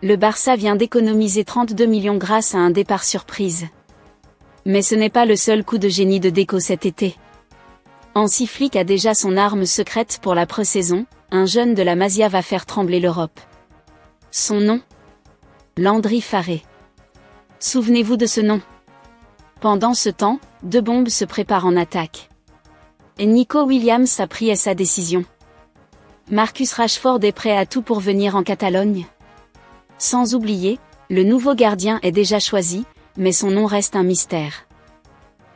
Le Barça vient d'économiser 32 millions grâce à un départ surprise. Mais ce n'est pas le seul coup de génie de Deco cet été. Hansi Flick a déjà son arme secrète pour la pré-saison, un jeune de la Masia va faire trembler l'Europe. Son nom ? Landry Farré. Souvenez-vous de ce nom. Pendant ce temps, deux bombes se préparent en attaque. Et Nico Williams a pris sa décision. Marcus Rashford est prêt à tout pour venir en Catalogne. Sans oublier, le nouveau gardien est déjà choisi, mais son nom reste un mystère.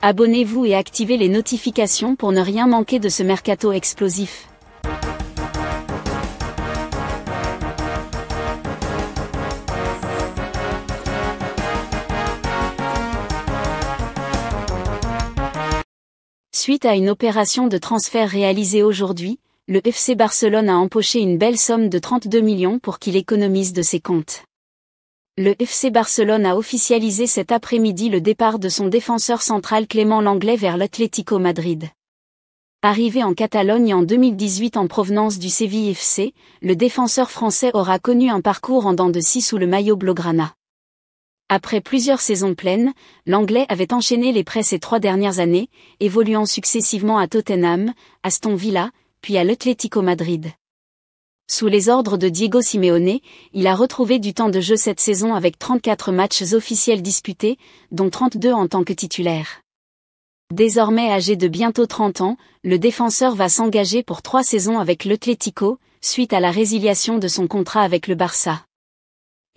Abonnez-vous et activez les notifications pour ne rien manquer de ce mercato explosif. Suite à une opération de transfert réalisée aujourd'hui, le FC Barcelone a empoché une belle somme de 32 millions pour qu'il économise de ses comptes. Le FC Barcelone a officialisé cet après-midi le départ de son défenseur central Clément Lenglet vers l'Atlético Madrid. Arrivé en Catalogne en 2018 en provenance du Séville FC, le défenseur français aura connu un parcours en dents de scie sous le maillot blaugrana. Après plusieurs saisons pleines, l'Anglais avait enchaîné les prêts ces 3 dernières années, évoluant successivement à Tottenham, Aston Villa, puis à l'Atlético Madrid. Sous les ordres de Diego Simeone, il a retrouvé du temps de jeu cette saison avec 34 matchs officiels disputés, dont 32 en tant que titulaire. Désormais âgé de bientôt 30 ans, le défenseur va s'engager pour 3 saisons avec l'Atlético, suite à la résiliation de son contrat avec le Barça.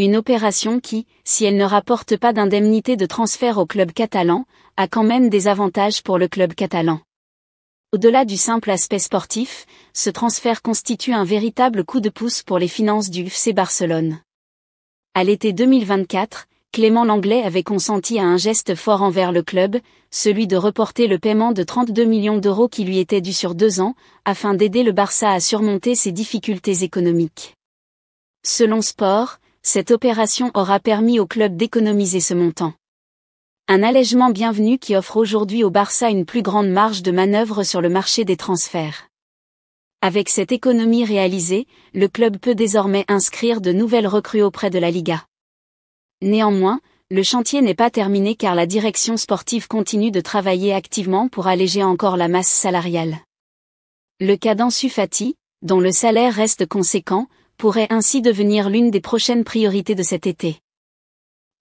Une opération qui, si elle ne rapporte pas d'indemnité de transfert au club catalan, a quand même des avantages pour le club catalan. Au-delà du simple aspect sportif, ce transfert constitue un véritable coup de pouce pour les finances du FC Barcelone. À l'été 2024, Clément Lenglet avait consenti à un geste fort envers le club, celui de reporter le paiement de 32 millions d'euros qui lui était dû sur 2 ans, afin d'aider le Barça à surmonter ses difficultés économiques. Selon Sport, cette opération aura permis au club d'économiser ce montant. Un allègement bienvenu qui offre aujourd'hui au Barça une plus grande marge de manœuvre sur le marché des transferts. Avec cette économie réalisée, le club peut désormais inscrire de nouvelles recrues auprès de la Liga. Néanmoins, le chantier n'est pas terminé car la direction sportive continue de travailler activement pour alléger encore la masse salariale. Le cas d'Ansu Fati, dont le salaire reste conséquent, pourrait ainsi devenir l'une des prochaines priorités de cet été.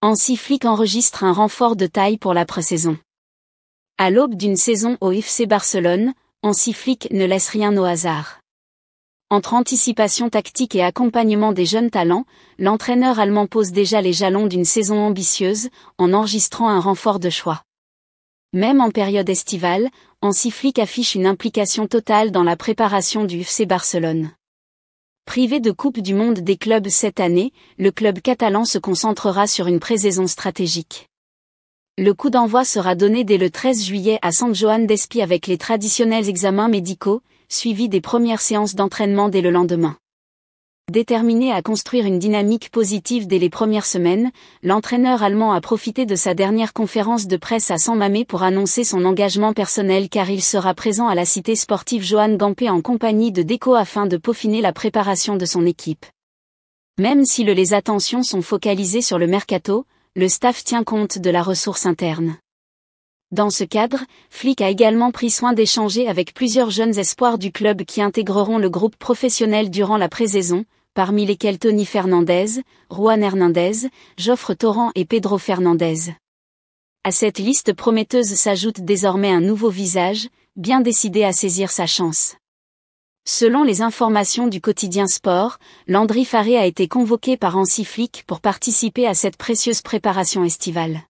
Hansi Flick enregistre un renfort de taille pour la pré-saison. À l'aube d'une saison au FC Barcelone, Hansi Flick ne laisse rien au hasard. Entre anticipation tactique et accompagnement des jeunes talents, l'entraîneur allemand pose déjà les jalons d'une saison ambitieuse, en enregistrant un renfort de choix. Même en période estivale, Hansi Flick affiche une implication totale dans la préparation du FC Barcelone. Privé de Coupe du Monde des clubs cette année, le club catalan se concentrera sur une pré-saison stratégique. Le coup d'envoi sera donné dès le 13 juillet à Sant Joan d'Espí avec les traditionnels examens médicaux, suivis des premières séances d'entraînement dès le lendemain. Déterminé à construire une dynamique positive dès les premières semaines, l'entraîneur allemand a profité de sa dernière conférence de presse à San Mamés pour annoncer son engagement personnel car il sera présent à la cité sportive Joan Gamper en compagnie de Deco afin de peaufiner la préparation de son équipe. Même si les attentions sont focalisées sur le mercato, le staff tient compte de la ressource interne. Dans ce cadre, Flick a également pris soin d'échanger avec plusieurs jeunes espoirs du club qui intégreront le groupe professionnel durant la pré-saison, parmi lesquels Tony Fernandez, Juan Hernandez, Joffre Torrent et Pedro Fernandez. À cette liste prometteuse s'ajoute désormais un nouveau visage, bien décidé à saisir sa chance. Selon les informations du quotidien Sport, Landry Farré a été convoqué par Hansi Flick pour participer à cette précieuse préparation estivale.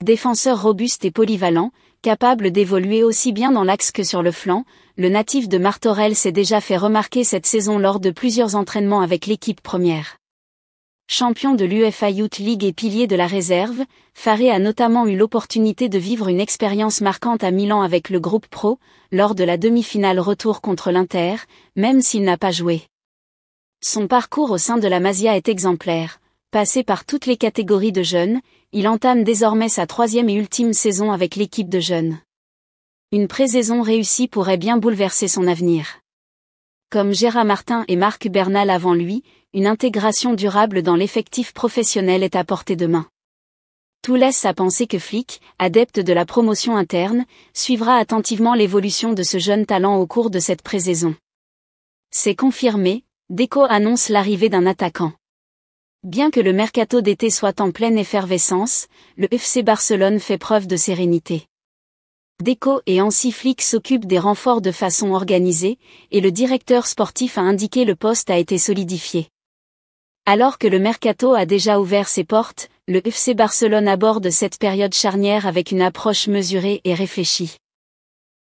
Défenseur robuste et polyvalent, capable d'évoluer aussi bien dans l'axe que sur le flanc, le natif de Martorell s'est déjà fait remarquer cette saison lors de plusieurs entraînements avec l'équipe première. Champion de l'UEFA Youth League et pilier de la réserve, Farré a notamment eu l'opportunité de vivre une expérience marquante à Milan avec le groupe pro, lors de la demi-finale retour contre l'Inter, même s'il n'a pas joué. Son parcours au sein de la Masia est exemplaire. Passé par toutes les catégories de jeunes, il entame désormais sa 3e et ultime saison avec l'équipe de jeunes. Une pré-saison réussie pourrait bien bouleverser son avenir. Comme Gérard Martin et Marc Bernal avant lui, une intégration durable dans l'effectif professionnel est à portée de main. Tout laisse à penser que Flick, adepte de la promotion interne, suivra attentivement l'évolution de ce jeune talent au cours de cette pré-saison. C'est confirmé, Deco annonce l'arrivée d'un attaquant. Bien que le mercato d'été soit en pleine effervescence, le FC Barcelone fait preuve de sérénité. Deco et Hansi Flick s'occupent des renforts de façon organisée, et le directeur sportif a indiqué le poste a été solidifié. Alors que le mercato a déjà ouvert ses portes, le FC Barcelone aborde cette période charnière avec une approche mesurée et réfléchie.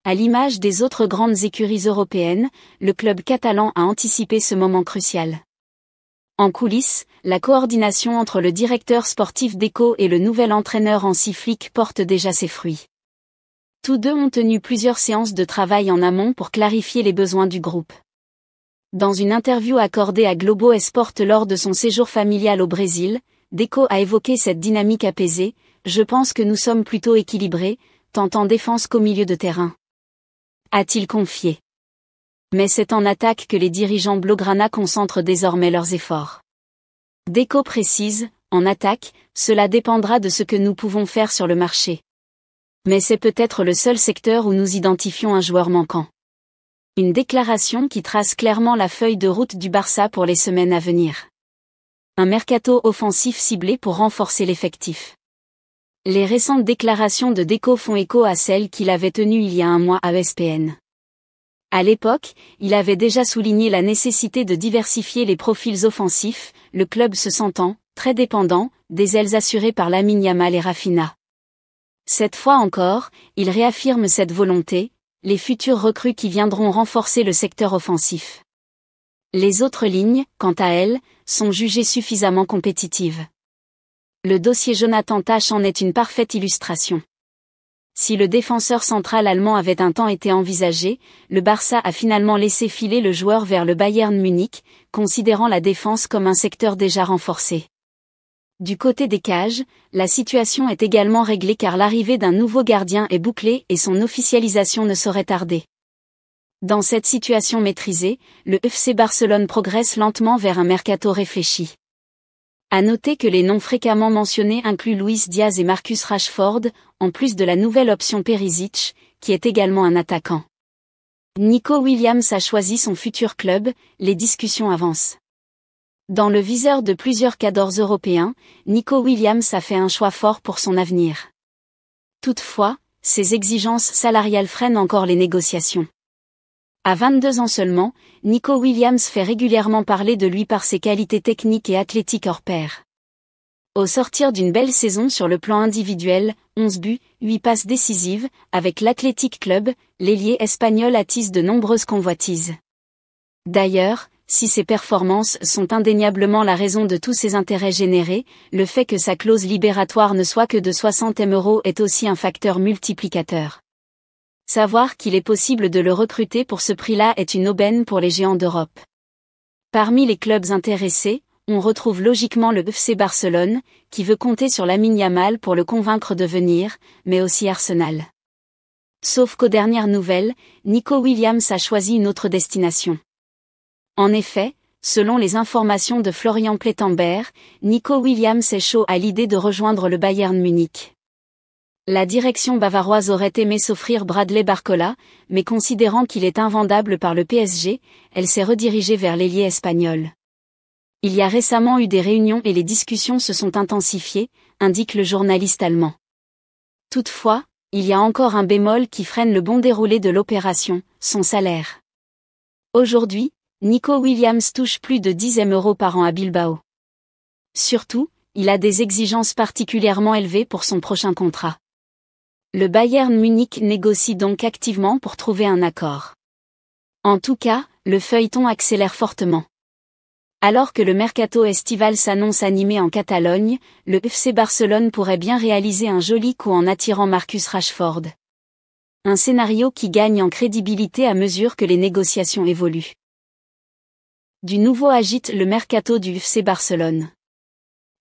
À l'image des autres grandes écuries européennes, le club catalan a anticipé ce moment crucial. En coulisses, la coordination entre le directeur sportif Deco et le nouvel entraîneur Hansi Flick porte déjà ses fruits. Tous deux ont tenu plusieurs séances de travail en amont pour clarifier les besoins du groupe. Dans une interview accordée à Globo Esporte lors de son séjour familial au Brésil, Deco a évoqué cette dynamique apaisée. « Je pense que nous sommes plutôt équilibrés, tant en défense qu'au milieu de terrain. » A-t-il confié. Mais c'est en attaque que les dirigeants blaugrana concentrent désormais leurs efforts. Deco précise, en attaque, cela dépendra de ce que nous pouvons faire sur le marché. Mais c'est peut-être le seul secteur où nous identifions un joueur manquant. Une déclaration qui trace clairement la feuille de route du Barça pour les semaines à venir. Un mercato offensif ciblé pour renforcer l'effectif. Les récentes déclarations de Deco font écho à celles qu'il avait tenues il y a un mois à ESPN. À l'époque, il avait déjà souligné la nécessité de diversifier les profils offensifs, le club se sentant très dépendant des ailes assurées par Lamine Yamal et Rafinha. Cette fois encore, il réaffirme cette volonté, les futures recrues qui viendront renforcer le secteur offensif. Les autres lignes, quant à elles, sont jugées suffisamment compétitives. Le dossier Jonathan Tah en est une parfaite illustration. Si le défenseur central allemand avait un temps été envisagé, le Barça a finalement laissé filer le joueur vers le Bayern Munich, considérant la défense comme un secteur déjà renforcé. Du côté des cages, la situation est également réglée car l'arrivée d'un nouveau gardien est bouclée et son officialisation ne saurait tarder. Dans cette situation maîtrisée, le FC Barcelone progresse lentement vers un mercato réfléchi. À noter que les noms fréquemment mentionnés incluent Luis Diaz et Marcus Rashford, en plus de la nouvelle option Perisic, qui est également un attaquant. Nico Williams a choisi son futur club, les discussions avancent. Dans le viseur de plusieurs cadors européens, Nico Williams a fait un choix fort pour son avenir. Toutefois, ses exigences salariales freinent encore les négociations. À 22 ans seulement, Nico Williams fait régulièrement parler de lui par ses qualités techniques et athlétiques hors pair. Au sortir d'une belle saison sur le plan individuel, 11 buts, 8 passes décisives, avec l'Athletic Club, l'ailier espagnol attise de nombreuses convoitises. D'ailleurs, si ses performances sont indéniablement la raison de tous ces intérêts générés, le fait que sa clause libératoire ne soit que de 60 000 € est aussi un facteur multiplicateur. Savoir qu'il est possible de le recruter pour ce prix-là est une aubaine pour les géants d'Europe. Parmi les clubs intéressés, on retrouve logiquement le FC Barcelone, qui veut compter sur Lamine Yamal pour le convaincre de venir, mais aussi Arsenal. Sauf qu'aux dernières nouvelles, Nico Williams a choisi une autre destination. En effet, selon les informations de Florian Plettenberg, Nico Williams est chaud à l'idée de rejoindre le Bayern Munich. La direction bavaroise aurait aimé s'offrir Bradley Barcola, mais considérant qu'il est invendable par le PSG, elle s'est redirigée vers l'ailier espagnol. Il y a récemment eu des réunions et les discussions se sont intensifiées, indique le journaliste allemand. Toutefois, il y a encore un bémol qui freine le bon déroulé de l'opération, son salaire. Aujourd'hui, Nico Williams touche plus de 10 000 € par an à Bilbao. Surtout, il a des exigences particulièrement élevées pour son prochain contrat. Le Bayern Munich négocie donc activement pour trouver un accord. En tout cas, le feuilleton accélère fortement. Alors que le mercato estival s'annonce animé en Catalogne, le FC Barcelone pourrait bien réaliser un joli coup en attirant Marcus Rashford. Un scénario qui gagne en crédibilité à mesure que les négociations évoluent. Du nouveau agite le mercato du FC Barcelone.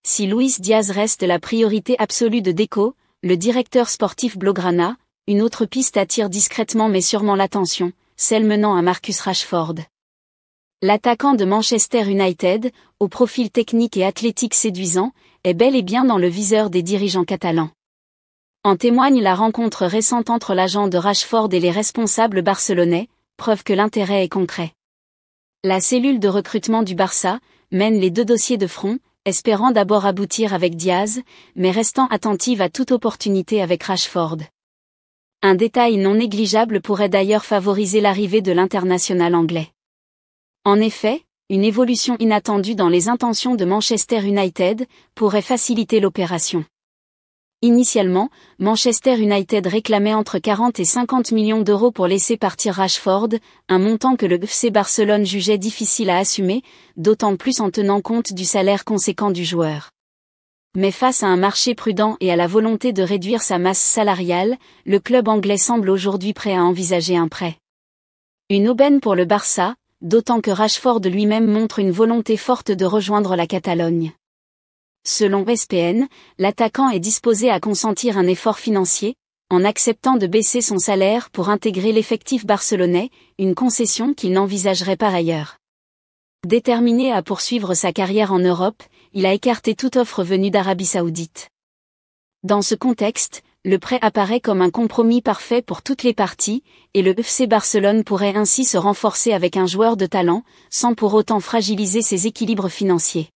Si Luis Diaz reste la priorité absolue de Deco, le directeur sportif blaugrana, une autre piste attire discrètement mais sûrement l'attention, celle menant à Marcus Rashford. L'attaquant de Manchester United, au profil technique et athlétique séduisant, est bel et bien dans le viseur des dirigeants catalans. En témoigne la rencontre récente entre l'agent de Rashford et les responsables barcelonais, preuve que l'intérêt est concret. La cellule de recrutement du Barça mène les deux dossiers de front, espérant d'abord aboutir avec Diaz, mais restant attentive à toute opportunité avec Rashford. Un détail non négligeable pourrait d'ailleurs favoriser l'arrivée de l'international anglais. En effet, une évolution inattendue dans les intentions de Manchester United pourrait faciliter l'opération. Initialement, Manchester United réclamait entre 40 et 50 millions d'euros pour laisser partir Rashford, un montant que le FC Barcelone jugeait difficile à assumer, d'autant plus en tenant compte du salaire conséquent du joueur. Mais face à un marché prudent et à la volonté de réduire sa masse salariale, le club anglais semble aujourd'hui prêt à envisager un prêt. Une aubaine pour le Barça, d'autant que Rashford lui-même montre une volonté forte de rejoindre la Catalogne. Selon ESPN, l'attaquant est disposé à consentir un effort financier, en acceptant de baisser son salaire pour intégrer l'effectif barcelonais, une concession qu'il n'envisagerait par ailleurs. Déterminé à poursuivre sa carrière en Europe, il a écarté toute offre venue d'Arabie Saoudite. Dans ce contexte, le prêt apparaît comme un compromis parfait pour toutes les parties, et le FC Barcelone pourrait ainsi se renforcer avec un joueur de talent, sans pour autant fragiliser ses équilibres financiers.